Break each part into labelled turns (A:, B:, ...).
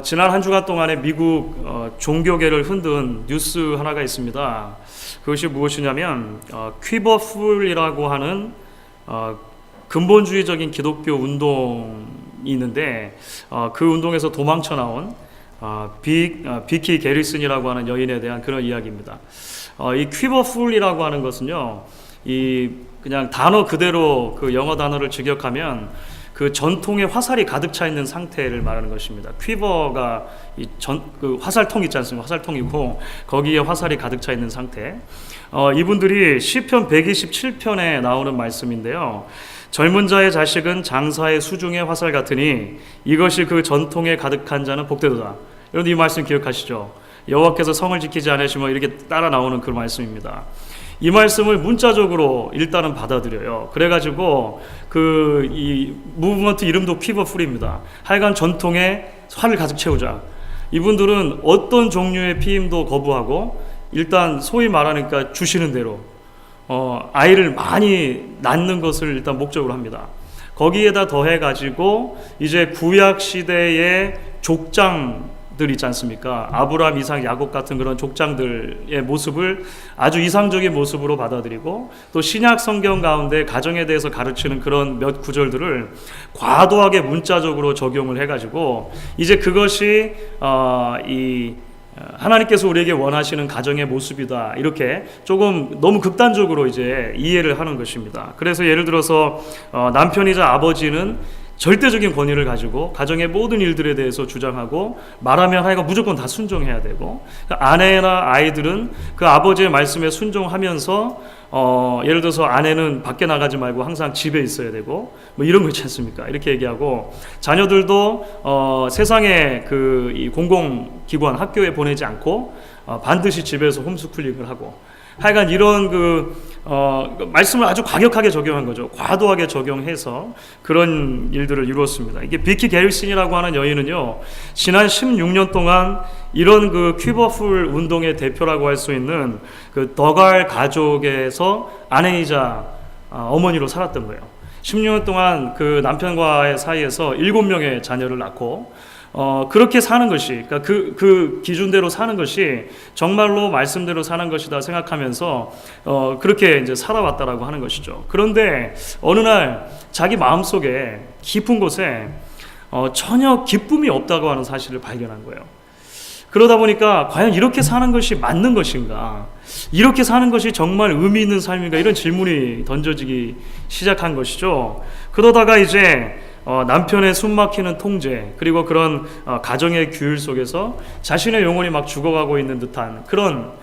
A: 지난 한 주간 동안에 미국 종교계를 흔든 뉴스 하나가 있습니다. 그것이 무엇이냐면 퀴버풀이라고 하는 근본주의적인 기독교 운동이 있는데 그 운동에서 도망쳐 나온 비키 게리슨이라고 하는 여인에 대한 그런 이야기입니다. 이 퀴버풀이라고 하는 것은요, 이 그냥 단어 그대로 그 영어 단어를 직역하면 그 전통에 화살이 가득 차 있는 상태를 말하는 것입니다. 퀴버가 그 화살통 있지 않습니까? 화살통이고 거기에 화살이 가득 차 있는 상태. 이분들이 시편 127편에 나오는 말씀인데요. 젊은 자의 자식은 장사의 수중의 화살 같으니 이것이 그 전통에 가득한 자는 복되도다. 여러분 이 말씀 기억하시죠? 여호와께서 성을 지키지 않으시면 이렇게 따라 나오는 그 말씀입니다. 이 말씀을 문자적으로 일단은 받아들여요. 그래가지고 이 무브먼트 이름도 퀴버풀입니다. 하여간 전통에 활을 가득 채우자. 이분들은 어떤 종류의 피임도 거부하고 일단 소위 말하니까 주시는 대로 아이를 많이 낳는 것을 일단 목적으로 합니다. 거기에다 더해가지고 이제 구약 시대의 족장들 있지 않습니까? 아브라함, 이삭, 야곱 같은 그런 족장들의 모습을 아주 이상적인 모습으로 받아들이고 또 신약 성경 가운데 가정에 대해서 가르치는 그런 몇 구절들을 과도하게 문자적으로 적용을 해가지고 이제 그것이 하나님께서 우리에게 원하시는 가정의 모습이다. 이렇게 조금 너무 극단적으로 이제 이해를 하는 것입니다. 그래서 예를 들어서 남편이자 아버지는 절대적인 권위를 가지고 가정의 모든 일들에 대해서 주장하고 말하면 하여간 무조건 다 순종해야 되고, 아내나 아이들은 그 아버지의 말씀에 순종하면서 예를 들어서 아내는 밖에 나가지 말고 항상 집에 있어야 되고 뭐 이런 거 있지 않습니까? 이렇게 얘기하고 자녀들도 세상의 이 공공기관 학교에 보내지 않고 반드시 집에서 홈스쿨링을 하고, 하여간 이런 말씀을 아주 과격하게 적용한 거죠. 과도하게 적용해서 그런 일들을 이루었습니다. 이게 비키 게리슨이라고 하는 여인은요, 지난 16년 동안 이런 그 퀴버풀 운동의 대표라고 할 수 있는 그 더갈 가족에서 아내이자 어머니로 살았던 거예요. 16년 동안 그 남편과의 사이에서 7명의 자녀를 낳고 그렇게 사는 것이, 그러니까 그 기준대로 사는 것이 정말로 말씀대로 사는 것이다 생각하면서 그렇게 이제 살아왔다라고 하는 것이죠. 그런데 어느 날 자기 마음속에 깊은 곳에 전혀 기쁨이 없다고 하는 사실을 발견한 거예요. 그러다 보니까 과연 이렇게 사는 것이 맞는 것인가? 이렇게 사는 것이 정말 의미 있는 삶인가? 이런 질문이 던져지기 시작한 것이죠. 그러다가 이제 남편의 숨막히는 통제, 그리고 그런 가정의 규율 속에서 자신의 영혼이 막 죽어가고 있는 듯한 그런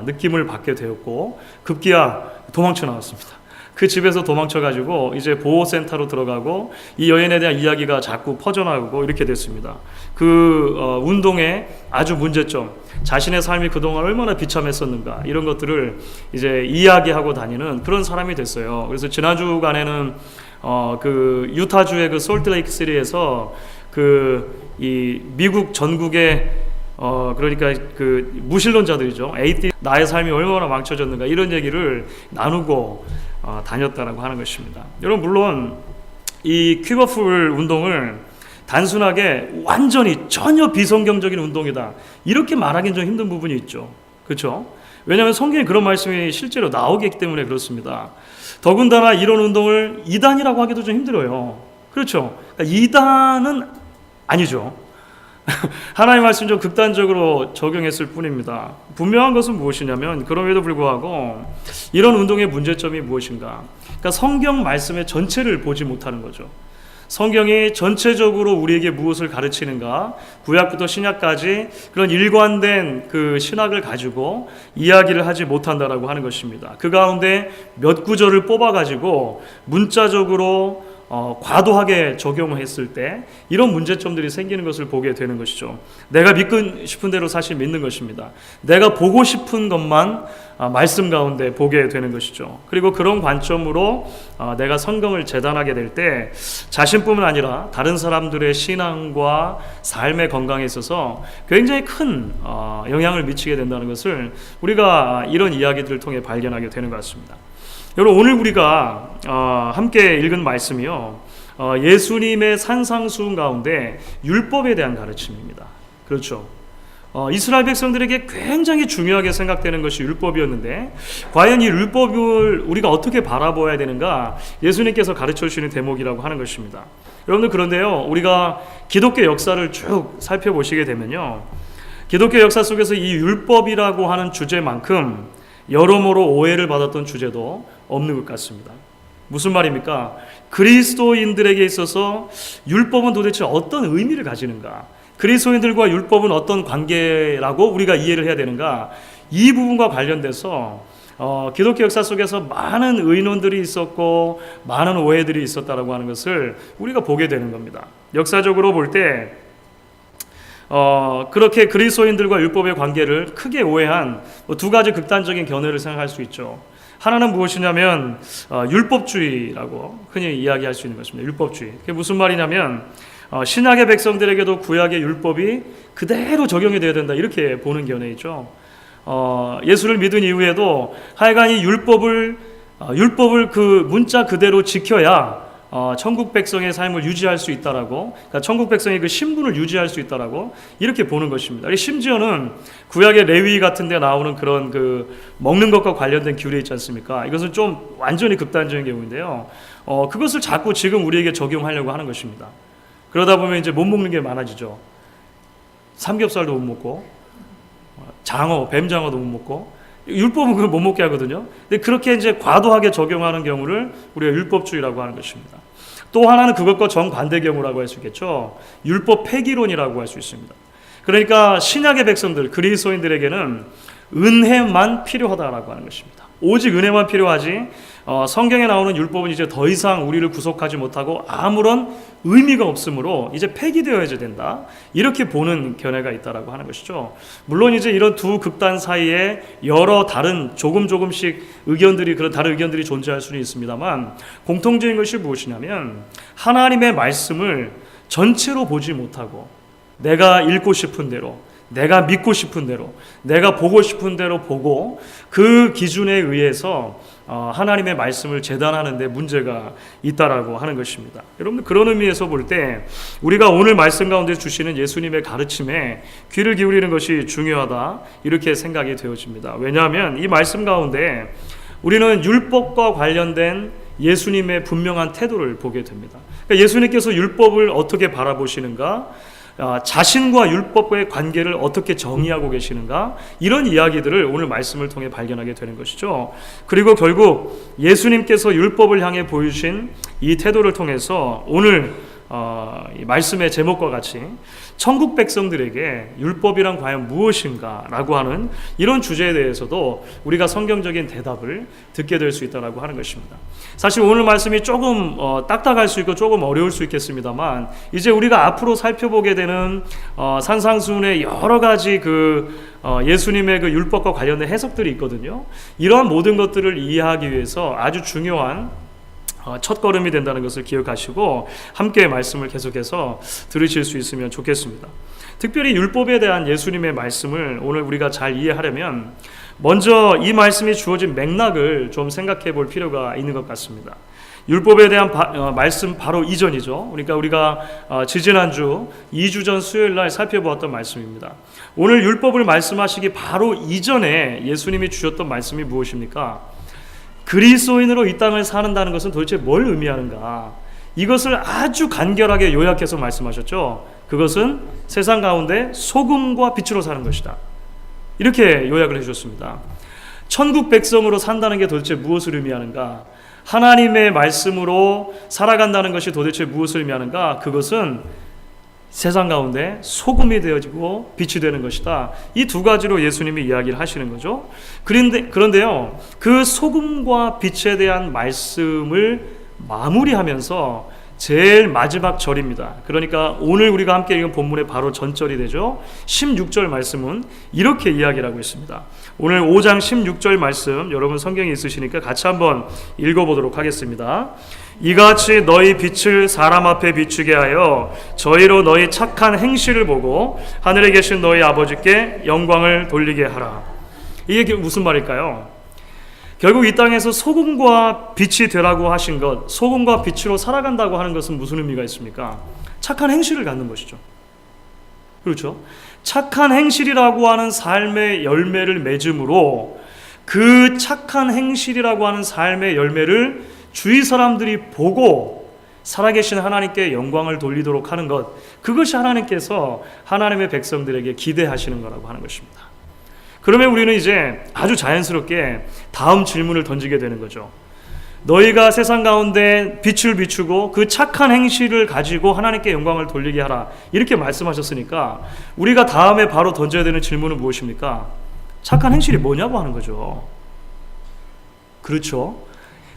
A: 느낌을 받게 되었고, 급기야 도망쳐 나왔습니다. 그 집에서 도망쳐가지고 이제 보호센터로 들어가고 이 여인에 대한 이야기가 자꾸 퍼져나가고 이렇게 됐습니다. 그 운동의 아주 문제점, 자신의 삶이 그동안 얼마나 비참했었는가, 이런 것들을 이제 이야기하고 다니는 그런 사람이 됐어요. 그래서 지난주간에는 그 유타주의 그 솔트레이크 시리에서 이 미국 전국의 그러니까 그 무신론자들이죠. 나의 삶이 얼마나 망쳐졌는가, 이런 얘기를 나누고 다녔다라고 하는 것입니다. 여러분, 물론 이 퀴버풀 운동을 단순하게 완전히 전혀 비성경적인 운동이다 이렇게 말하기는 좀 힘든 부분이 있죠. 그렇죠? 왜냐하면 성경에 그런 말씀이 실제로 나오기 때문에 그렇습니다. 더군다나 이런 운동을 이단이라고 하기도 좀 힘들어요. 그렇죠? 그러니까 이단은 아니죠. 하나님의 말씀 좀 극단적으로 적용했을 뿐입니다. 분명한 것은 무엇이냐면, 그럼에도 불구하고 이런 운동의 문제점이 무엇인가? 그러니까 성경 말씀의 전체를 보지 못하는 거죠. 성경이 전체적으로 우리에게 무엇을 가르치는가, 구약부터 신약까지 그런 일관된 그 신학을 가지고 이야기를 하지 못한다라고 하는 것입니다. 그 가운데 몇 구절을 뽑아가지고 문자적으로 과도하게 적용을 했을 때 이런 문제점들이 생기는 것을 보게 되는 것이죠. 내가 믿고 싶은 대로 사실 믿는 것입니다. 내가 보고 싶은 것만 말씀 가운데 보게 되는 것이죠. 그리고 그런 관점으로 내가 성경을 재단하게 될 때 자신뿐만 아니라 다른 사람들의 신앙과 삶의 건강에 있어서 굉장히 큰 영향을 미치게 된다는 것을 우리가 이런 이야기들을 통해 발견하게 되는 것 같습니다. 여러분, 오늘 우리가 함께 읽은 말씀이요, 예수님의 산상수훈 가운데 율법에 대한 가르침입니다. 그렇죠. 이스라엘 백성들에게 굉장히 중요하게 생각되는 것이 율법이었는데, 과연 이 율법을 우리가 어떻게 바라보아야 되는가, 예수님께서 가르쳐 주시는 대목이라고 하는 것입니다. 여러분들, 그런데요, 우리가 기독교 역사를 쭉 살펴보시게 되면요, 기독교 역사 속에서 이 율법이라고 하는 주제만큼 여러모로 오해를 받았던 주제도 없는 것 같습니다. 무슨 말입니까? 그리스도인들에게 있어서 율법은 도대체 어떤 의미를 가지는가, 그리스도인들과 율법은 어떤 관계라고 우리가 이해를 해야 되는가, 이 부분과 관련돼서 기독교 역사 속에서 많은 의논들이 있었고 많은 오해들이 있었다라고 하는 것을 우리가 보게 되는 겁니다. 역사적으로 볼 때 그렇게 그리스도인들과 율법의 관계를 크게 오해한 두 가지 극단적인 견해를 생각할 수 있죠. 하나는 무엇이냐면 율법주의라고 흔히 이야기할 수 있는 것입니다. 율법주의. 그게 무슨 말이냐면 신약의 백성들에게도 구약의 율법이 그대로 적용이 되어야 된다, 이렇게 보는 견해이죠. 예수를 믿은 이후에도 하여간 이 율법을 그 문자 그대로 지켜야 천국 백성의 삶을 유지할 수 있다라고, 그러니까 천국 백성의 그 신분을 유지할 수 있다라고 이렇게 보는 것입니다. 심지어는 구약의 레위 같은 데 나오는 그런 그 먹는 것과 관련된 규례 있지 않습니까? 이것은 좀 완전히 극단적인 경우인데요. 그것을 자꾸 지금 우리에게 적용하려고 하는 것입니다. 그러다 보면 이제 못 먹는 게 많아지죠. 삼겹살도 못 먹고, 장어, 뱀장어도 못 먹고, 율법은 그걸 못 먹게 하거든요. 근데 그렇게 이제 과도하게 적용하는 경우를 우리가 율법주의라고 하는 것입니다. 또 하나는 그것과 정반대 경우라고 할 수 있겠죠. 율법 폐기론이라고 할 수 있습니다. 그러니까 신약의 백성들, 그리스도인들에게는 은혜만 필요하다라고 하는 것입니다. 오직 은혜만 필요하지, 성경에 나오는 율법은 이제 더 이상 우리를 구속하지 못하고 아무런 의미가 없으므로 이제 폐기되어야 된다, 이렇게 보는 견해가 있다라고 하는 것이죠. 물론 이제 이런 두 극단 사이에 여러 다른 조금씩 의견들이, 그런 다른 의견들이 존재할 수는 있습니다만, 공통적인 것이 무엇이냐면 하나님의 말씀을 전체로 보지 못하고 내가 읽고 싶은 대로, 내가 믿고 싶은 대로, 내가 보고 싶은 대로 보고 그 기준에 의해서 하나님의 말씀을 재단하는 데 문제가 있다라고 하는 것입니다. 여러분들, 그런 의미에서 볼 때 우리가 오늘 말씀 가운데 주시는 예수님의 가르침에 귀를 기울이는 것이 중요하다, 이렇게 생각이 되어집니다. 왜냐하면 이 말씀 가운데 우리는 율법과 관련된 예수님의 분명한 태도를 보게 됩니다. 그러니까 예수님께서 율법을 어떻게 바라보시는가, 자신과 율법과의 관계를 어떻게 정의하고 계시는가, 이런 이야기들을 오늘 말씀을 통해 발견하게 되는 것이죠. 그리고 결국 예수님께서 율법을 향해 보여주신 이 태도를 통해서 오늘 이 말씀의 제목과 같이 천국 백성들에게 율법이란 과연 무엇인가 라고 하는 이런 주제에 대해서도 우리가 성경적인 대답을 듣게 될 수 있다고 하는 것입니다. 사실 오늘 말씀이 조금 딱딱할 수 있고 조금 어려울 수 있겠습니다만, 이제 우리가 앞으로 살펴보게 되는 산상수훈의 여러 가지 예수님의 그 율법과 관련된 해석들이 있거든요. 이러한 모든 것들을 이해하기 위해서 아주 중요한 첫 걸음이 된다는 것을 기억하시고 함께 말씀을 계속해서 들으실 수 있으면 좋겠습니다. 특별히 율법에 대한 예수님의 말씀을 오늘 우리가 잘 이해하려면 먼저 이 말씀이 주어진 맥락을 좀 생각해 볼 필요가 있는 것 같습니다. 율법에 대한 말씀 바로 이전이죠. 그러니까 우리가 지지난주 2주 전 수요일 날 살펴보았던 말씀입니다. 오늘 율법을 말씀하시기 바로 이전에 예수님이 주셨던 말씀이 무엇입니까? 그리스도인으로 이 땅을 사는다는 것은 도대체 뭘 의미하는가? 이것을 아주 간결하게 요약해서 말씀하셨죠. 그것은 세상 가운데 소금과 빛으로 사는 것이다, 이렇게 요약을 해주셨습니다. 천국 백성으로 산다는 게 도대체 무엇을 의미하는가? 하나님의 말씀으로 살아간다는 것이 도대체 무엇을 의미하는가? 그것은 세상 가운데 소금이 되어지고 빛이 되는 것이다. 이 두 가지로 예수님이 이야기를 하시는 거죠. 그런데요, 그 소금과 빛에 대한 말씀을 마무리하면서 제일 마지막 절입니다. 그러니까 오늘 우리가 함께 읽은 본문의 바로 전절이 되죠. 16절 말씀은 이렇게 이야기를 하고 있습니다. 오늘 5장 16절 말씀, 여러분 성경에 있으시니까 같이 한번 읽어보도록 하겠습니다. 이같이 너희 빛을 사람 앞에 비추게 하여 저희로 너희 착한 행실을 보고 하늘에 계신 너희 아버지께 영광을 돌리게 하라. 이게 무슨 말일까요? 결국 이 땅에서 소금과 빛이 되라고 하신 것, 소금과 빛으로 살아간다고 하는 것은 무슨 의미가 있습니까? 착한 행실을 갖는 것이죠. 그렇죠? 착한 행실이라고 하는 삶의 열매를 맺음으로 그 착한 행실이라고 하는 삶의 열매를 주위 사람들이 보고 살아계신 하나님께 영광을 돌리도록 하는 것, 그것이 하나님께서 하나님의 백성들에게 기대하시는 거라고 하는 것입니다. 그러면 우리는 이제 아주 자연스럽게 다음 질문을 던지게 되는 거죠. 너희가 세상 가운데 빛을 비추고 그 착한 행실을 가지고 하나님께 영광을 돌리게 하라, 이렇게 말씀하셨으니까 우리가 다음에 바로 던져야 되는 질문은 무엇입니까? 착한 행실이 뭐냐고 하는 거죠. 그렇죠?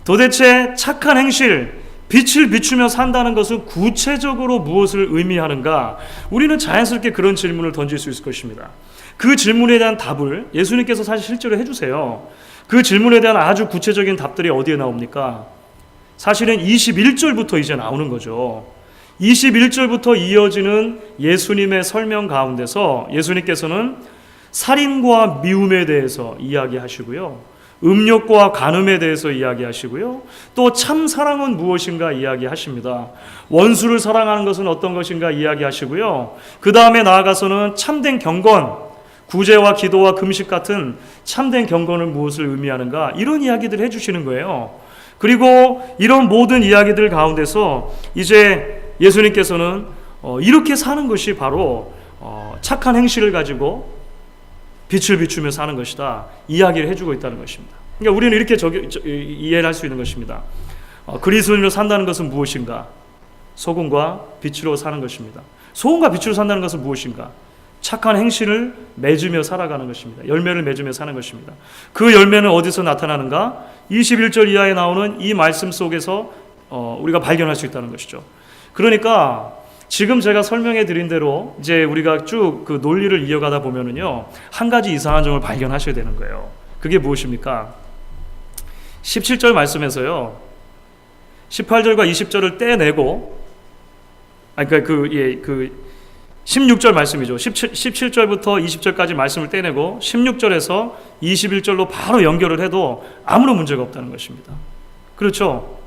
A: 도대체 착한 행실, 빛을 비추며 산다는 것은 구체적으로 무엇을 의미하는가? 우리는 자연스럽게 그런 질문을 던질 수 있을 것입니다. 그 질문에 대한 답을 예수님께서 사실 실제로 해주세요. 그 질문에 대한 아주 구체적인 답들이 어디에 나옵니까? 사실은 21절부터 이제 나오는 거죠. 21절부터 이어지는 예수님의 설명 가운데서 예수님께서는 살인과 미움에 대해서 이야기하시고요, 음욕과 간음에 대해서 이야기하시고요, 또 참 사랑은 무엇인가 이야기하십니다. 원수를 사랑하는 것은 어떤 것인가 이야기하시고요, 그 다음에 나아가서는 참된 경건, 구제와 기도와 금식 같은 참된 경건은 무엇을 의미하는가, 이런 이야기들을 해주시는 거예요. 그리고 이런 모든 이야기들 가운데서 이제 예수님께서는 이렇게 사는 것이 바로 착한 행실을 가지고 빛을 비추며 사는 것이다, 이야기를 해주고 있다는 것입니다. 그러니까 우리는 이렇게 이해를 할 수 있는 것입니다. 그리스도인으로 산다는 것은 무엇인가? 소금과 빛으로 사는 것입니다. 소금과 빛으로 산다는 것은 무엇인가? 착한 행실을 맺으며 살아가는 것입니다. 열매를 맺으며 사는 것입니다. 그 열매는 어디서 나타나는가? 21절 이하에 나오는 이 말씀 속에서 우리가 발견할 수 있다는 것이죠. 그러니까 지금 제가 설명해 드린 대로 이제 우리가 쭉 그 논리를 이어가다 보면은요, 한 가지 이상한 점을 발견하셔야 되는 거예요. 그게 무엇입니까? 17절 말씀에서요, 18절과 20절을 떼내고, 16절 말씀이죠. 17절부터 20절까지 말씀을 떼내고 16절에서 21절로 바로 연결을 해도 아무런 문제가 없다는 것입니다. 그렇죠?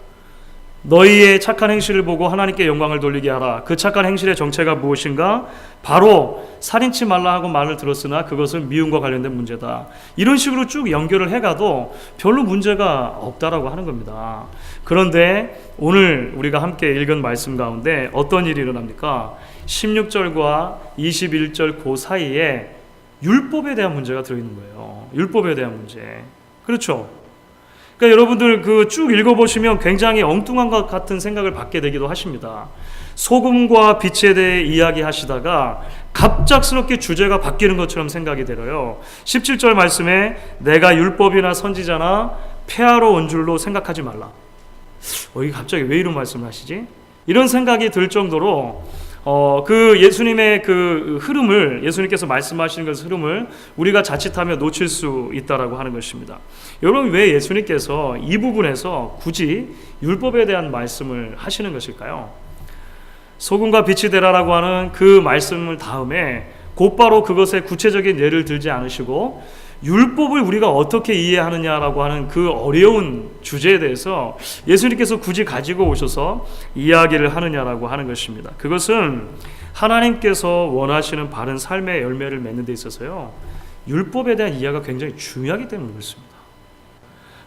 A: 너희의 착한 행실을 보고 하나님께 영광을 돌리게 하라. 그 착한 행실의 정체가 무엇인가? 바로 살인치 말라 하고 말을 들었으나 그것은 미움과 관련된 문제다. 이런 식으로 쭉 연결을 해가도 별로 문제가 없다라고 하는 겁니다. 그런데 오늘 우리가 함께 읽은 말씀 가운데 어떤 일이 일어납니까? 16절과 21절 그 사이에 율법에 대한 문제가 들어있는 거예요. 율법에 대한 문제. 그렇죠? 그러니까 여러분들 그 쭉 읽어보시면 굉장히 엉뚱한 것 같은 생각을 받게 되기도 하십니다. 소금과 빛에 대해 이야기하시다가 갑작스럽게 주제가 바뀌는 것처럼 생각이 들어요. 17절 말씀에 내가 율법이나 선지자나 폐하러 온 줄로 생각하지 말라. 이게 갑자기 왜 이런 말씀을 하시지? 이런 생각이 들 정도로 그 예수님의 그 흐름을, 예수님께서 말씀하시는 그 흐름을 우리가 자칫하면 놓칠 수 있다라고 하는 것입니다. 여러분, 왜 예수님께서 이 부분에서 굳이 율법에 대한 말씀을 하시는 것일까요? 소금과 빛이 되라라고 하는 그 말씀을 다음에 곧바로 그것의 구체적인 예를 들지 않으시고 율법을 우리가 어떻게 이해하느냐라고 하는 그 어려운 주제에 대해서 예수님께서 굳이 가지고 오셔서 이야기를 하느냐라고 하는 것입니다. 그것은 하나님께서 원하시는 바른 삶의 열매를 맺는 데 있어서요, 율법에 대한 이해가 굉장히 중요하기 때문에 그렇습니다.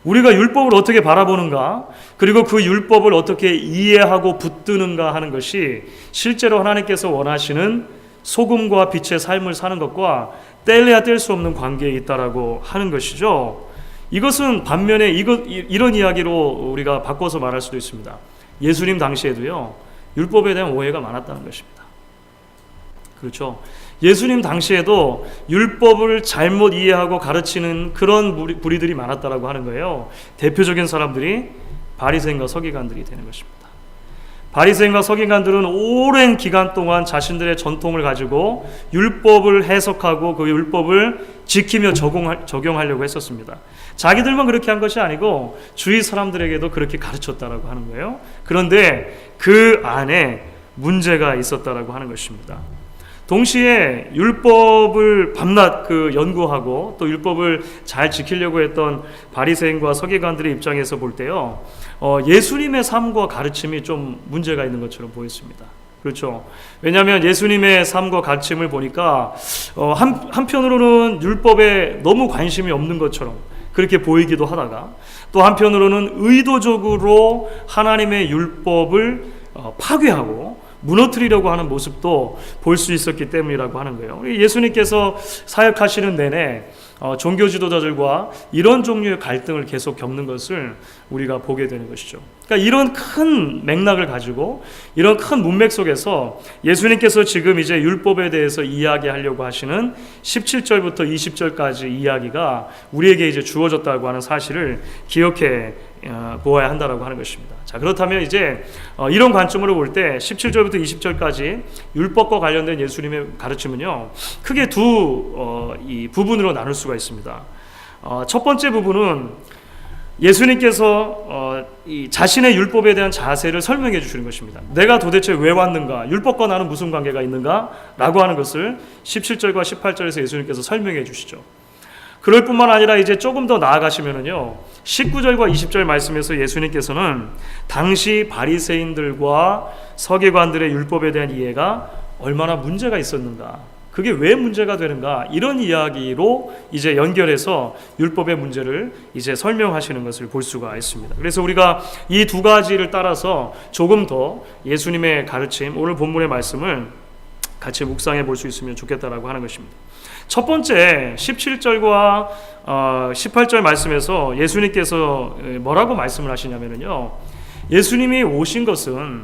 A: 우리가 율법을 어떻게 바라보는가, 그리고 그 율법을 어떻게 이해하고 붙드는가 하는 것이 실제로 하나님께서 원하시는 소금과 빛의 삶을 사는 것과 뗄래야 뗄 수 없는 관계에 있다라고 하는 것이죠. 이것은 반면에 이런 이야기로 우리가 바꿔서 말할 수도 있습니다. 예수님 당시에도요, 율법에 대한 오해가 많았다는 것입니다. 그렇죠? 예수님 당시에도 율법을 잘못 이해하고 가르치는 그런 무리들이 많았다라고 하는 거예요. 대표적인 사람들이 바리새인과 서기관들이 되는 것입니다. 바리새인과 서기관들은 오랜 기간 동안 자신들의 전통을 가지고 율법을 해석하고 그 율법을 지키며 적용하려고 했었습니다. 자기들만 그렇게 한 것이 아니고 주위 사람들에게도 그렇게 가르쳤다라고 하는 거예요. 그런데 그 안에 문제가 있었다라고 하는 것입니다. 동시에 율법을 밤낮 연구하고 또 율법을 잘 지키려고 했던 바리새인과 서기관들의 입장에서 볼 때요, 예수님의 삶과 가르침이 좀 문제가 있는 것처럼 보였습니다. 그렇죠. 왜냐하면 예수님의 삶과 가르침을 보니까 한편으로는 율법에 너무 관심이 없는 것처럼 그렇게 보이기도 하다가, 또 한편으로는 의도적으로 하나님의 율법을 파괴하고 무너뜨리려고 하는 모습도 볼 수 있었기 때문이라고 하는 거예요. 예수님께서 사역하시는 내내 종교 지도자들과 이런 종류의 갈등을 계속 겪는 것을 우리가 보게 되는 것이죠. 그러니까 이런 큰 맥락을 가지고, 이런 큰 문맥 속에서 예수님께서 지금 이제 율법에 대해서 이야기하려고 하시는 17절부터 20절까지 이야기가 우리에게 이제 주어졌다고 하는 사실을 기억해 보아야 한다라고 하는 것입니다. 자, 그렇다면 이제 이런 관점으로 볼 때 17절부터 20절까지 율법과 관련된 예수님의 가르침은요, 크게 이 부분으로 나눌 수가 있습니다. 첫 번째 부분은 예수님께서 이 자신의 율법에 대한 자세를 설명해 주시는 것입니다. 내가 도대체 왜 왔는가, 율법과 나는 무슨 관계가 있는가 라고 하는 것을 17절과 18절에서 예수님께서 설명해 주시죠. 그럴 뿐만 아니라 이제 조금 더 나아가시면은요, 19절과 20절 말씀에서 예수님께서는 당시 바리새인들과 서기관들의 율법에 대한 이해가 얼마나 문제가 있었는가, 그게 왜 문제가 되는가, 이런 이야기로 이제 연결해서 율법의 문제를 이제 설명하시는 것을 볼 수가 있습니다. 그래서 우리가 이 두 가지를 따라서 조금 더 예수님의 가르침, 오늘 본문의 말씀을 같이 묵상해 볼 수 있으면 좋겠다라고 하는 것입니다. 첫 번째 17절과 18절 말씀에서 예수님께서 뭐라고 말씀을 하시냐면요, 예수님이 오신 것은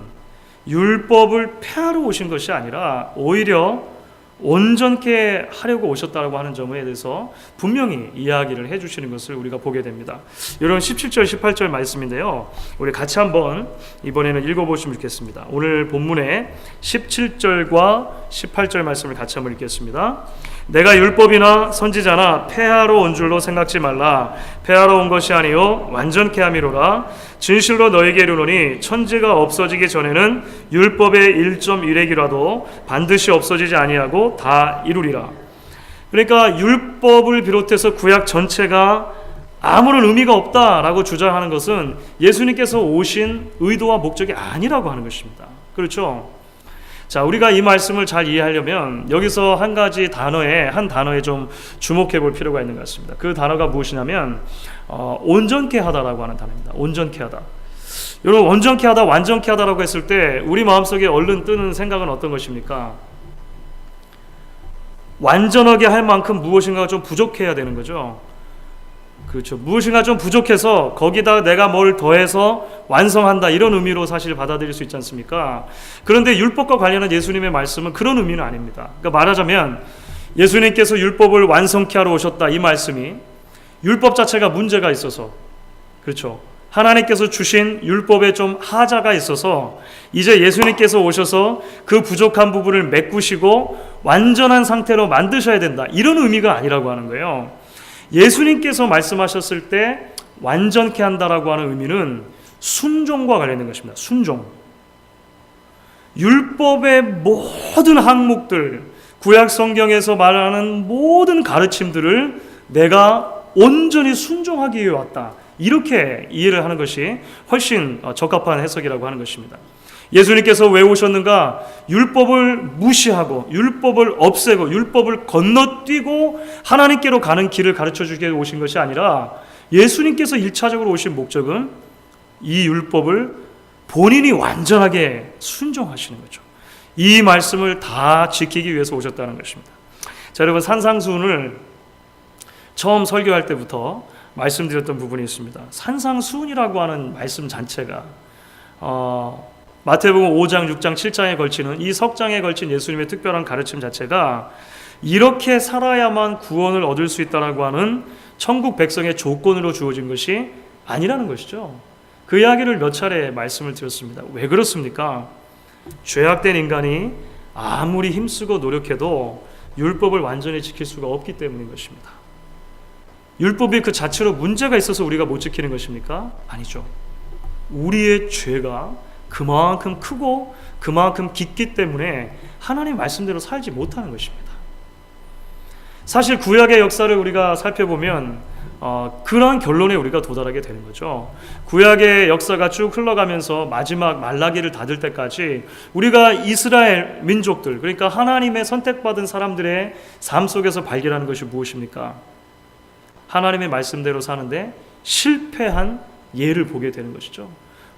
A: 율법을 폐하러 오신 것이 아니라 오히려 온전케 하려고 오셨다고 하는 점에 대해서 분명히 이야기를 해주시는 것을 우리가 보게 됩니다. 여러분 17절 18절 말씀인데요, 우리 같이 한번 이번에는 읽어보시면 좋겠습니다. 오늘 본문의 17절과 18절 말씀을 같이 한번 읽겠습니다. 내가 율법이나 선지자나 폐하러 온 줄로 생각지 말라. 폐하러 온 것이 아니요 완전케 함이로라. 진실로 너에게 이르노니 천지가 없어지기 전에는 율법의 1.1획이라도 반드시 없어지지 아니하고 다 이루리라. 그러니까 율법을 비롯해서 구약 전체가 아무런 의미가 없다라고 주장하는 것은 예수님께서 오신 의도와 목적이 아니라고 하는 것입니다. 그렇죠? 자, 우리가 이 말씀을 잘 이해하려면 여기서 한 단어에 좀 주목해 볼 필요가 있는 것 같습니다. 그 단어가 무엇이냐면 온전케 하다라고 하는 단어입니다. 온전케 하다. 여러분, 온전케 하다, 완전케 하다라고 했을 때 우리 마음속에 얼른 뜨는 생각은 어떤 것입니까? 완전하게 할 만큼 무엇인가가 좀 부족해야 되는 거죠. 그렇죠. 무엇인가 좀 부족해서 거기다 내가 뭘 더해서 완성한다, 이런 의미로 사실 받아들일 수 있지 않습니까? 그런데 율법과 관련한 예수님의 말씀은 그런 의미는 아닙니다. 그러니까 말하자면 예수님께서 율법을 완성케 하러 오셨다, 이 말씀이 율법 자체가 문제가 있어서, 그렇죠, 하나님께서 주신 율법에 좀 하자가 있어서 이제 예수님께서 오셔서 그 부족한 부분을 메꾸시고 완전한 상태로 만드셔야 된다, 이런 의미가 아니라고 하는 거예요. 예수님께서 말씀하셨을 때 완전케 한다라고 하는 의미는 순종과 관련된 것입니다. 순종. 율법의 모든 항목들, 구약 성경에서 말하는 모든 가르침들을 내가 온전히 순종하기 위해 왔다, 이렇게 이해를 하는 것이 훨씬 적합한 해석이라고 하는 것입니다. 예수님께서 왜 오셨는가? 율법을 무시하고 율법을 없애고 율법을 건너뛰고 하나님께로 가는 길을 가르쳐주기 위해 오신 것이 아니라, 예수님께서 1차적으로 오신 목적은 이 율법을 본인이 완전하게 순종하시는 거죠. 이 말씀을 다 지키기 위해서 오셨다는 것입니다. 자, 여러분, 산상수훈을 처음 설교할 때부터 말씀드렸던 부분이 있습니다. 산상수훈이라고 하는 말씀 자체가 마태복음 5장, 6장, 7장에 걸치는 이 석장에 걸친 예수님의 특별한 가르침 자체가 이렇게 살아야만 구원을 얻을 수 있다라고 하는 천국 백성의 조건으로 주어진 것이 아니라는 것이죠. 그 이야기를 몇 차례 말씀을 드렸습니다. 왜 그렇습니까? 죄악된 인간이 아무리 힘쓰고 노력해도 율법을 완전히 지킬 수가 없기 때문인 것입니다. 율법이 그 자체로 문제가 있어서 우리가 못 지키는 것입니까? 아니죠. 우리의 죄가 그만큼 크고 그만큼 깊기 때문에 하나님 말씀대로 살지 못하는 것입니다. 사실 구약의 역사를 우리가 살펴보면 그러한 결론에 우리가 도달하게 되는 거죠. 구약의 역사가 쭉 흘러가면서 마지막 말라기를 닫을 때까지 우리가 이스라엘 민족들, 그러니까 하나님의 선택받은 사람들의 삶 속에서 발견하는 것이 무엇입니까? 하나님의 말씀대로 사는데 실패한 예를 보게 되는 것이죠.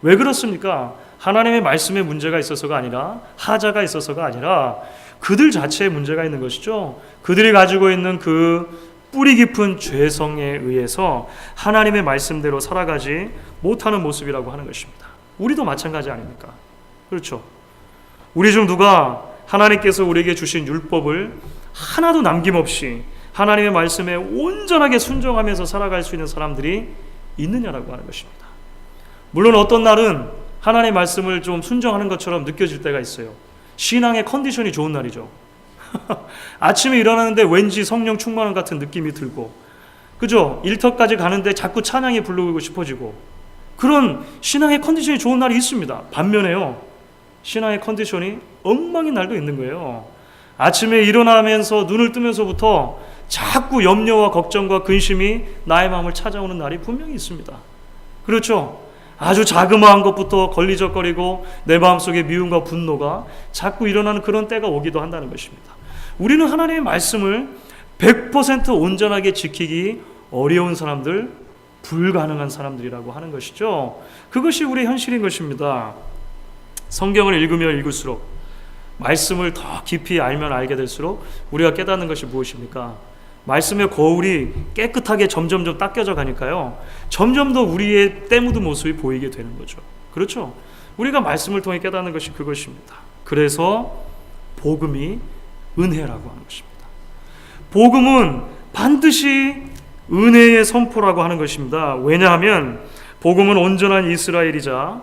A: 왜 그렇습니까? 하나님의 말씀에 문제가 있어서가 아니라, 하자가 있어서가 아니라 그들 자체에 문제가 있는 것이죠. 그들이 가지고 있는 그 뿌리 깊은 죄성에 의해서 하나님의 말씀대로 살아가지 못하는 모습이라고 하는 것입니다. 우리도 마찬가지 아닙니까? 그렇죠. 우리 중 누가 하나님께서 우리에게 주신 율법을 하나도 남김없이 하나님의 말씀에 온전하게 순종하면서 살아갈 수 있는 사람들이 있느냐라고 하는 것입니다. 물론 어떤 날은 하나님의 말씀을 좀 순종하는 것처럼 느껴질 때가 있어요. 신앙의 컨디션이 좋은 날이죠. 아침에 일어나는데 왠지 성령 충만한 같은 느낌이 들고, 그죠? 일터까지 가는데 자꾸 찬양이 부르고 싶어지고, 그런 신앙의 컨디션이 좋은 날이 있습니다. 반면에요, 신앙의 컨디션이 엉망인 날도 있는 거예요. 아침에 일어나면서 눈을 뜨면서부터 자꾸 염려와 걱정과 근심이 나의 마음을 찾아오는 날이 분명히 있습니다. 그렇죠? 아주 자그마한 것부터 걸리적거리고 내 마음속에 미움과 분노가 자꾸 일어나는 그런 때가 오기도 한다는 것입니다. 우리는 하나님의 말씀을 100% 온전하게 지키기 어려운 사람들, 불가능한 사람들이라고 하는 것이죠. 그것이 우리의 현실인 것입니다. 성경을 읽으면 읽을수록, 말씀을 더 깊이 알면 알게 될수록 우리가 깨닫는 것이 무엇입니까? 말씀의 거울이 깨끗하게 점점 닦여져 가니까요, 점점 더 우리의 때 묻은 모습이 보이게 되는 거죠. 그렇죠? 우리가 말씀을 통해 깨닫는 것이 그것입니다. 그래서 복음이 은혜라고 하는 것입니다. 복음은 반드시 은혜의 선포라고 하는 것입니다. 왜냐하면 복음은 온전한 이스라엘이자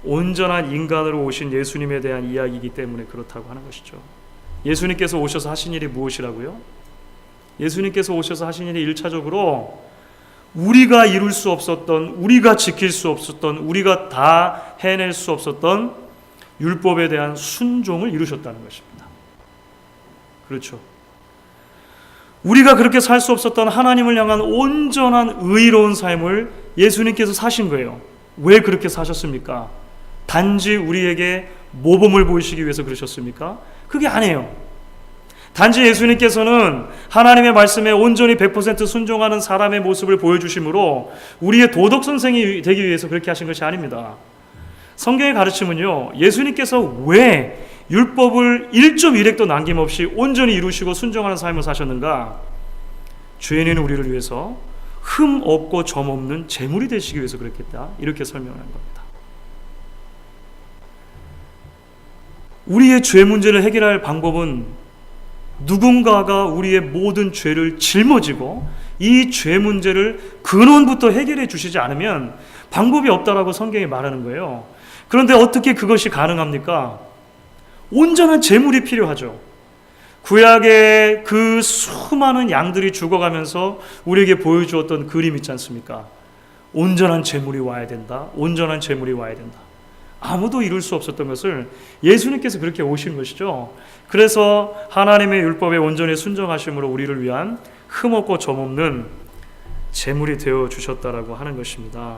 A: 온전한 인간으로 오신 예수님에 대한 이야기이기 때문에 그렇다고 하는 것이죠. 예수님께서 오셔서 하신 일이 무엇이라고요? 예수님께서 오셔서 하신 일이 1차적으로 우리가 이룰 수 없었던, 우리가 지킬 수 없었던, 우리가 다 해낼 수 없었던 율법에 대한 순종을 이루셨다는 것입니다. 그렇죠. 우리가 그렇게 살 수 없었던 하나님을 향한 온전한 의로운 삶을 예수님께서 사신 거예요. 왜 그렇게 사셨습니까? 단지 우리에게 모범을 보이시기 위해서 그러셨습니까? 그게 아니에요. 단지 예수님께서는 하나님의 말씀에 온전히 100% 순종하는 사람의 모습을 보여주심으로 우리의 도덕 선생이 되기 위해서 그렇게 하신 것이 아닙니다. 성경의 가르침은요, 예수님께서 왜 율법을 1.1획도 남김없이 온전히 이루시고 순종하는 삶을 사셨는가? 죄인인 우리를 위해서 흠 없고 점 없는 제물이 되시기 위해서 그랬겠다, 이렇게 설명하는 겁니다. 우리의 죄 문제를 해결할 방법은 누군가가 우리의 모든 죄를 짊어지고 이 죄 문제를 근원부터 해결해 주시지 않으면 방법이 없다라고 성경이 말하는 거예요. 그런데 어떻게 그것이 가능합니까? 온전한 제물이 필요하죠. 구약의 그 수많은 양들이 죽어가면서 우리에게 보여주었던 그림 있지 않습니까? 온전한 제물이 와야 된다. 온전한 제물이 와야 된다. 아무도 이룰 수 없었던 것을 예수님께서 그렇게 오신 것이죠. 그래서 하나님의 율법에 온전히 순종하심으로 우리를 위한 흠없고 점없는 제물이 되어 주셨다라고 하는 것입니다.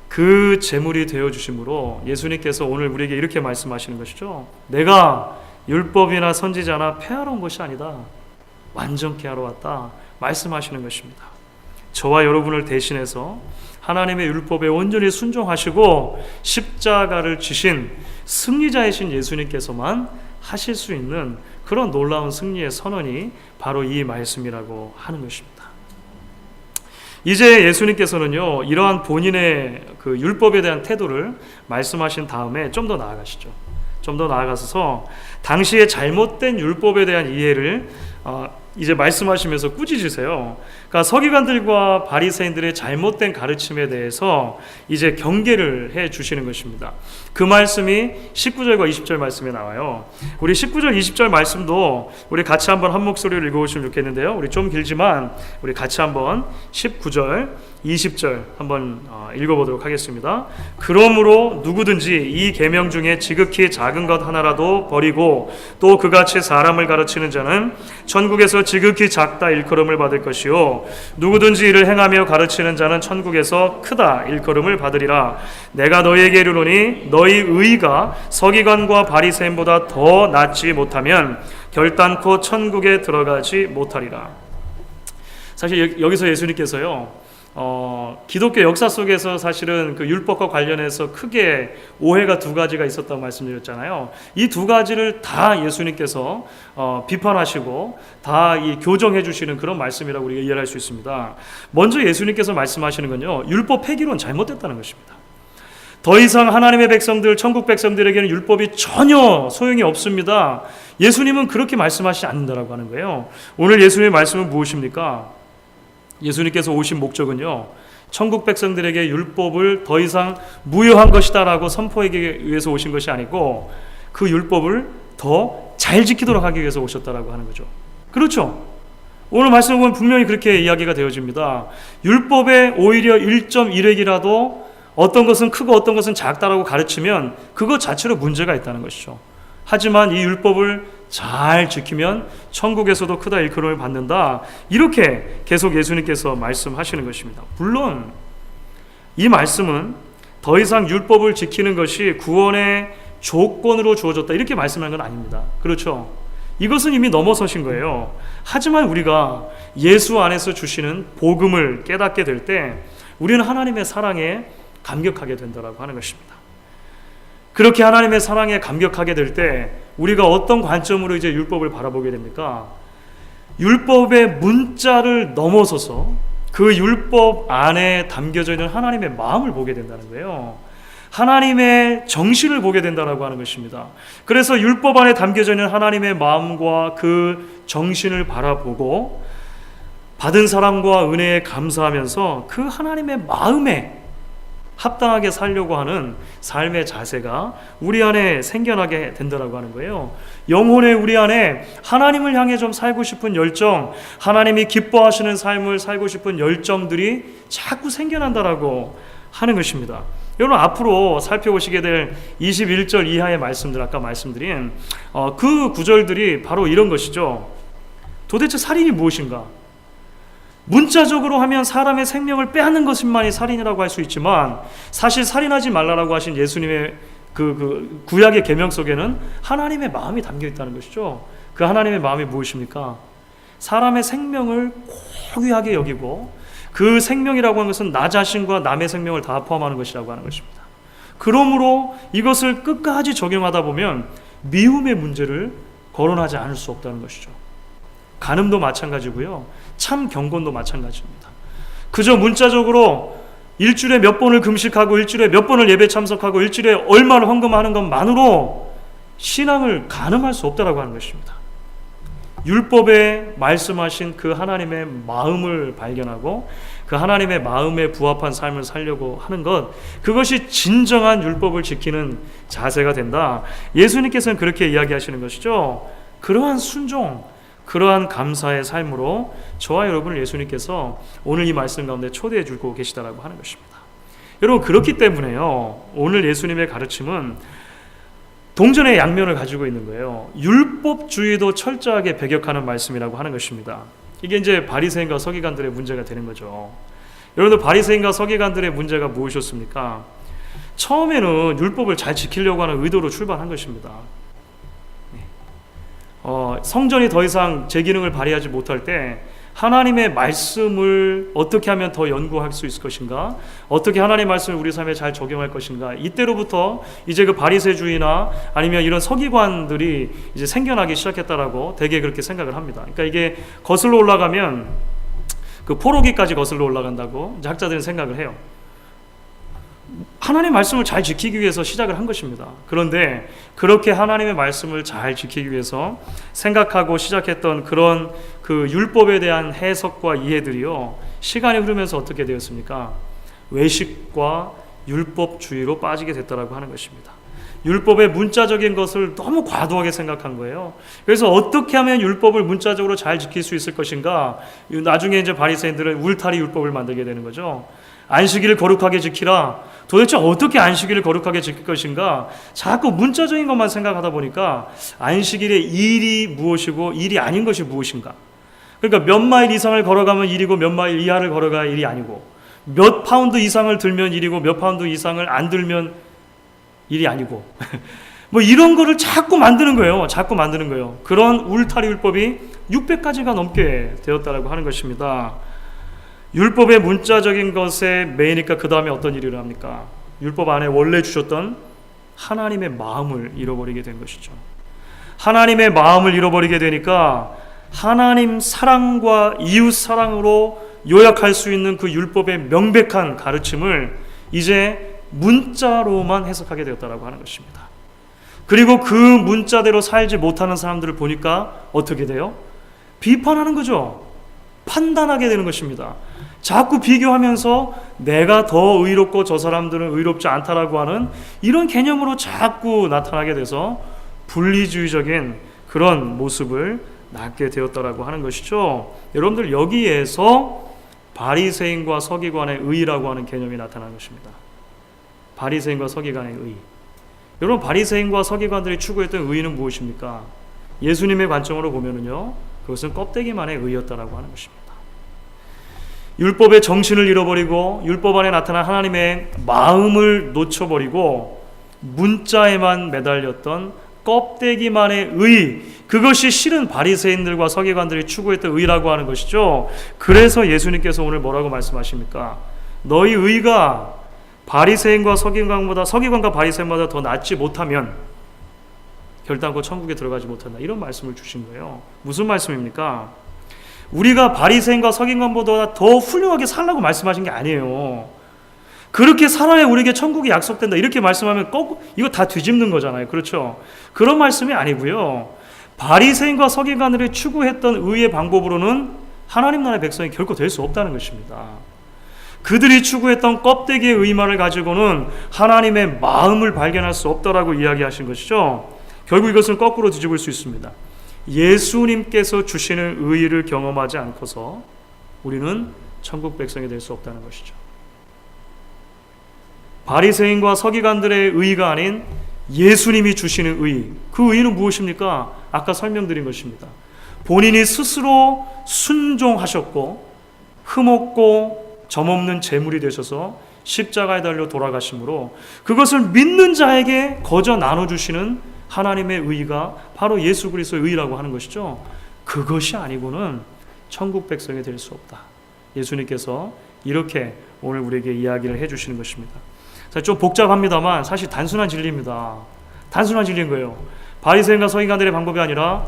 A: 그 제물이 되어 주심으로 예수님께서 오늘 우리에게 이렇게 말씀하시는 것이죠. 내가 율법이나 선지자나 폐하러 온 것이 아니다, 완전케 하러 왔다 말씀하시는 것입니다. 저와 여러분을 대신해서 하나님의 율법에 온전히 순종하시고 십자가를 지신 승리자이신 예수님께서만 하실 수 있는 그런 놀라운 승리의 선언이 바로 이 말씀이라고 하는 것입니다. 이제 예수님께서는요, 이러한 본인의 그 율법에 대한 태도를 말씀하신 다음에 좀 더 나아가시죠. 좀 더 나아가서 당시의 잘못된 율법에 대한 이해를 이제 말씀하시면서 꾸짖으세요. 그러니까 서기관들과 바리새인들의 잘못된 가르침에 대해서 이제 경계를 해 주시는 것입니다. 그 말씀이 19절과 20절 말씀에 나와요. 우리 19절, 20절 말씀도 우리 같이 한번 한 목소리로 읽어보시면 좋겠는데요. 우리 좀 길지만 우리 같이 한번 19절, 20절 한번 읽어보도록 하겠습니다. 그러므로 누구든지 이 계명 중에 지극히 작은 것 하나라도 버리고 또 그같이 사람을 가르치는 자는 천국에서 지극히 작다 일컬음을 받을 것이요 누구든지 이를 행하며 가르치는 자는 천국에서 크다 일컬음을 받으리라. 내가 너희에게 이르노니 너희 의가 서기관과 바리새인보다 더 낫지 못하면 결단코 천국에 들어가지 못하리라. 사실 여기서 예수님께서요 기독교 역사 속에서 사실은 그 율법과 관련해서 크게 오해가 두 가지가 있었다고 말씀드렸잖아요. 이 두 가지를 다 예수님께서 비판하시고 다 이 교정해 주시는 그런 말씀이라고 우리가 이해할 수 있습니다. 먼저 예수님께서 말씀하시는 건요, 율법 폐기론 잘못됐다는 것입니다. 더 이상 하나님의 백성들, 천국 백성들에게는 율법이 전혀 소용이 없습니다. 예수님은 그렇게 말씀하시지 않는다라고 하는 거예요. 오늘 예수님의 말씀은 무엇입니까? 예수님께서 오신 목적은요, 천국 백성들에게 율법을 더 이상 무효한 것이다라고 선포하기 위해서 오신 것이 아니고 그 율법을 더 잘 지키도록 하기 위해서 오셨다라고 하는 거죠. 그렇죠? 오늘 말씀을 보면 분명히 그렇게 이야기가 되어집니다. 율법에 오히려 1.1획이라도 어떤 것은 크고 어떤 것은 작다라고 가르치면 그것 자체로 문제가 있다는 것이죠. 하지만 이 율법을 잘 지키면 천국에서도 크다 일컬음을 받는다. 이렇게 계속 예수님께서 말씀하시는 것입니다. 물론 이 말씀은 더 이상 율법을 지키는 것이 구원의 조건으로 주어졌다 이렇게 말씀하는 건 아닙니다. 그렇죠? 이것은 이미 넘어서신 거예요. 하지만 우리가 예수 안에서 주시는 복음을 깨닫게 될 때 우리는 하나님의 사랑에 감격하게 된다고 하는 것입니다. 그렇게 하나님의 사랑에 감격하게 될 때 우리가 어떤 관점으로 이제 율법을 바라보게 됩니까? 율법의 문자를 넘어서서 그 율법 안에 담겨져 있는 하나님의 마음을 보게 된다는 거예요. 하나님의 정신을 보게 된다라고 하는 것입니다. 그래서 율법 안에 담겨져 있는 하나님의 마음과 그 정신을 바라보고 받은 사랑과 은혜에 감사하면서 그 하나님의 마음에 합당하게 살려고 하는 삶의 자세가 우리 안에 생겨나게 된다라고 하는 거예요. 영혼의 우리 안에 하나님을 향해 좀 살고 싶은 열정, 하나님이 기뻐하시는 삶을 살고 싶은 열정들이 자꾸 생겨난다라고 하는 것입니다. 여러분, 앞으로 살펴보시게 될 21절 이하의 말씀들, 아까 말씀드린 그 구절들이 바로 이런 것이죠. 도대체 살인이 무엇인가? 문자적으로 하면 사람의 생명을 빼앗는 것만이 살인이라고 할 수 있지만 사실 살인하지 말라라고 하신 예수님의 그 구약의 계명 속에는 하나님의 마음이 담겨 있다는 것이죠. 그 하나님의 마음이 무엇입니까? 사람의 생명을 고귀하게 여기고 그 생명이라고 하는 것은 나 자신과 남의 생명을 다 포함하는 것이라고 하는 것입니다. 그러므로 이것을 끝까지 적용하다 보면 미움의 문제를 거론하지 않을 수 없다는 것이죠. 간음도 마찬가지고요. 참 경건도 마찬가지입니다. 그저 문자적으로 일주일에 몇 번을 금식하고 일주일에 몇 번을 예배 참석하고 일주일에 얼마를 헌금하는 것만으로 신앙을 가늠할 수 없다라고 하는 것입니다. 율법에 말씀하신 그 하나님의 마음을 발견하고 그 하나님의 마음에 부합한 삶을 살려고 하는 것, 그것이 진정한 율법을 지키는 자세가 된다. 예수님께서는 그렇게 이야기하시는 것이죠. 그러한 순종, 그러한 감사의 삶으로 저와 여러분을 예수님께서 오늘 이 말씀 가운데 초대해 주고 계시다라고 하는 것입니다. 여러분, 그렇기 때문에요, 오늘 예수님의 가르침은 동전의 양면을 가지고 있는 거예요. 율법주의도 철저하게 배격하는 말씀이라고 하는 것입니다. 이게 이제 바리새인과 서기관들의 문제가 되는 거죠. 여러분들, 바리새인과 서기관들의 문제가 무엇이었습니까? 처음에는 율법을 잘 지키려고 하는 의도로 출발한 것입니다. 성전이 더 이상 제 기능을 발휘하지 못할 때 하나님의 말씀을 어떻게 하면 더 연구할 수 있을 것인가, 어떻게 하나님의 말씀을 우리 삶에 잘 적용할 것인가, 이때로부터 이제 그 바리새주의나 아니면 이런 서기관들이 이제 생겨나기 시작했다라고 대개 그렇게 생각을 합니다. 그러니까 이게 거슬러 올라가면 그 포로기까지 거슬러 올라간다고 이제 학자들은 생각을 해요. 하나님의 말씀을 잘 지키기 위해서 시작을 한 것입니다. 그런데 그렇게 하나님의 말씀을 잘 지키기 위해서 생각하고 시작했던 그런 그 율법에 대한 해석과 이해들이요, 시간이 흐르면서 어떻게 되었습니까? 외식과 율법주의로 빠지게 됐다라고 하는 것입니다. 율법의 문자적인 것을 너무 과도하게 생각한 거예요. 그래서 어떻게 하면 율법을 문자적으로 잘 지킬 수 있을 것인가? 나중에 이제 바리새인들은 울타리 율법을 만들게 되는 거죠. 안식일을 거룩하게 지키라. 도대체 어떻게 안식일을 거룩하게 지킬 것인가? 자꾸 문자적인 것만 생각하다 보니까 안식일의 일이 무엇이고 일이 아닌 것이 무엇인가? 그러니까 몇 마일 이상을 걸어가면 일이고 몇 마일 이하를 걸어가야 일이 아니고, 몇 파운드 이상을 들면 일이고 몇 파운드 이상을 안 들면 일이 아니고 뭐 이런 거를 자꾸 만드는 거예요. 자꾸 만드는 거예요. 그런 울타리 율법이 600가지가 넘게 되었다라고 하는 것입니다. 율법의 문자적인 것에 매이니까 그 다음에 어떤 일을 합니까? 율법 안에 원래 주셨던 하나님의 마음을 잃어버리게 된 것이죠. 하나님의 마음을 잃어버리게 되니까 하나님 사랑과 이웃 사랑으로 요약할 수 있는 그 율법의 명백한 가르침을 이제 문자로만 해석하게 되었다라고 하는 것입니다. 그리고 그 문자대로 살지 못하는 사람들을 보니까 어떻게 돼요? 비판하는 거죠. 판단하게 되는 것입니다. 자꾸 비교하면서 내가 더 의롭고 저 사람들은 의롭지 않다라고 하는 이런 개념으로 자꾸 나타나게 돼서 분리주의적인 그런 모습을 낳게 되었다라고 하는 것이죠. 여러분들, 여기에서 바리새인과 서기관의 의라고 하는 개념이 나타나는 것입니다. 바리새인과 서기관의 의. 여러분, 바리새인과 서기관들이 추구했던 의는 무엇입니까? 예수님의 관점으로 보면은요, 그것은 껍데기만의 의였다라고 하는 것입니다. 율법의 정신을 잃어버리고 율법 안에 나타난 하나님의 마음을 놓쳐버리고 문자에만 매달렸던 껍데기만의 의, 그것이 실은 바리새인들과 서기관들이 추구했던 의라고 하는 것이죠. 그래서 예수님께서 오늘 뭐라고 말씀하십니까? 너희 의가 바리새인과 서기관과 바리새인보다 더 낫지 못하면 결단코 천국에 들어가지 못한다, 이런 말씀을 주신 거예요. 무슨 말씀입니까? 우리가 바리새인과 서기관보다 더 훌륭하게 살라고 말씀하신 게 아니에요. 그렇게 살아야 우리에게 천국이 약속된다, 이렇게 말씀하면 이거 다 뒤집는 거잖아요. 그렇죠? 그런 말씀이 아니고요. 바리새인과 서기관들이 추구했던 의의 방법으로는 하나님 나라의 백성이 결코 될 수 없다는 것입니다. 그들이 추구했던 껍데기의 의만을 가지고는 하나님의 마음을 발견할 수 없다라고 이야기하신 것이죠. 결국 이것은 거꾸로 뒤집을 수 있습니다. 예수님께서 주시는 의를 경험하지 않고서 우리는 천국 백성이 될 수 없다는 것이죠. 바리새인과 서기관들의 의가 아닌 예수님이 주시는 의, 그 의는 무엇입니까? 아까 설명드린 것입니다. 본인이 스스로 순종하셨고 흠없고 점없는 제물이 되셔서 십자가에 달려 돌아가심으로 그것을 믿는 자에게 거저 나눠주시는 하나님의 의가 바로 예수 그리스도의 의라고 하는 것이죠. 그것이 아니고는 천국 백성이 될 수 없다. 예수님께서 이렇게 오늘 우리에게 이야기를 해주시는 것입니다. 좀 복잡합니다만 사실 단순한 진리입니다. 단순한 진리인 거예요. 바리새인과 서기관들의 방법이 아니라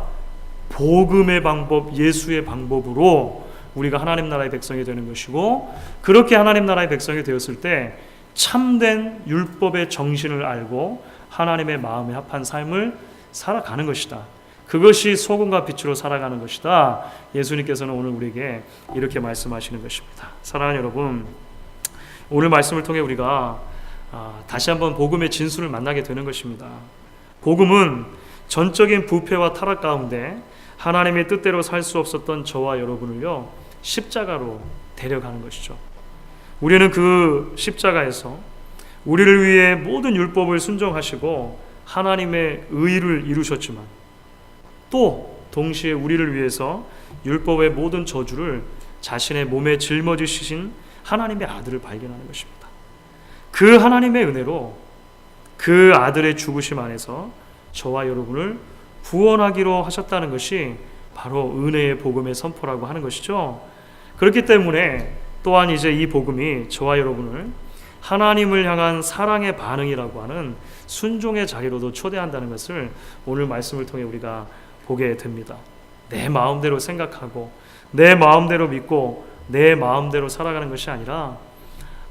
A: 복음의 방법, 예수의 방법으로 우리가 하나님 나라의 백성이 되는 것이고, 그렇게 하나님 나라의 백성이 되었을 때 참된 율법의 정신을 알고 하나님의 마음에 합한 삶을 살아가는 것이다. 그것이 소금과 빛으로 살아가는 것이다. 예수님께서는 오늘 우리에게 이렇게 말씀하시는 것입니다. 사랑하는 여러분, 오늘 말씀을 통해 우리가 다시 한번 복음의 진수를 만나게 되는 것입니다. 복음은 전적인 부패와 타락 가운데 하나님의 뜻대로 살 수 없었던 저와 여러분을요, 십자가로 데려가는 것이죠. 우리는 그 십자가에서 우리를 위해 모든 율법을 순종하시고 하나님의 의를 이루셨지만 또 동시에 우리를 위해서 율법의 모든 저주를 자신의 몸에 짊어지신 하나님의 아들을 발견하는 것입니다. 그 하나님의 은혜로 그 아들의 죽으심 안에서 저와 여러분을 구원하기로 하셨다는 것이 바로 은혜의 복음의 선포라고 하는 것이죠. 그렇기 때문에 또한 이제 이 복음이 저와 여러분을 하나님을 향한 사랑의 반응이라고 하는 순종의 자리로도 초대한다는 것을 오늘 말씀을 통해 우리가 보게 됩니다. 내 마음대로 생각하고 내 마음대로 믿고 내 마음대로 살아가는 것이 아니라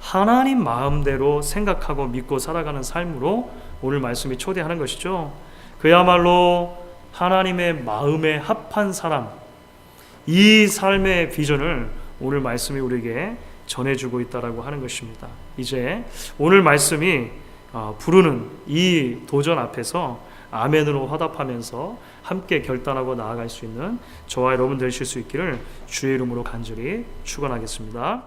A: 하나님 마음대로 생각하고 믿고 살아가는 삶으로 오늘 말씀이 초대하는 것이죠. 그야말로 하나님의 마음에 합한 사람, 이 삶의 비전을 오늘 말씀이 우리에게 전해주고 있다라고 하는 것입니다. 이제 오늘 말씀이 부르는 이 도전 앞에서 아멘으로 화답하면서 함께 결단하고 나아갈 수 있는 저와 여러분 되실 수 있기를 주의 이름으로 간절히 축원하겠습니다.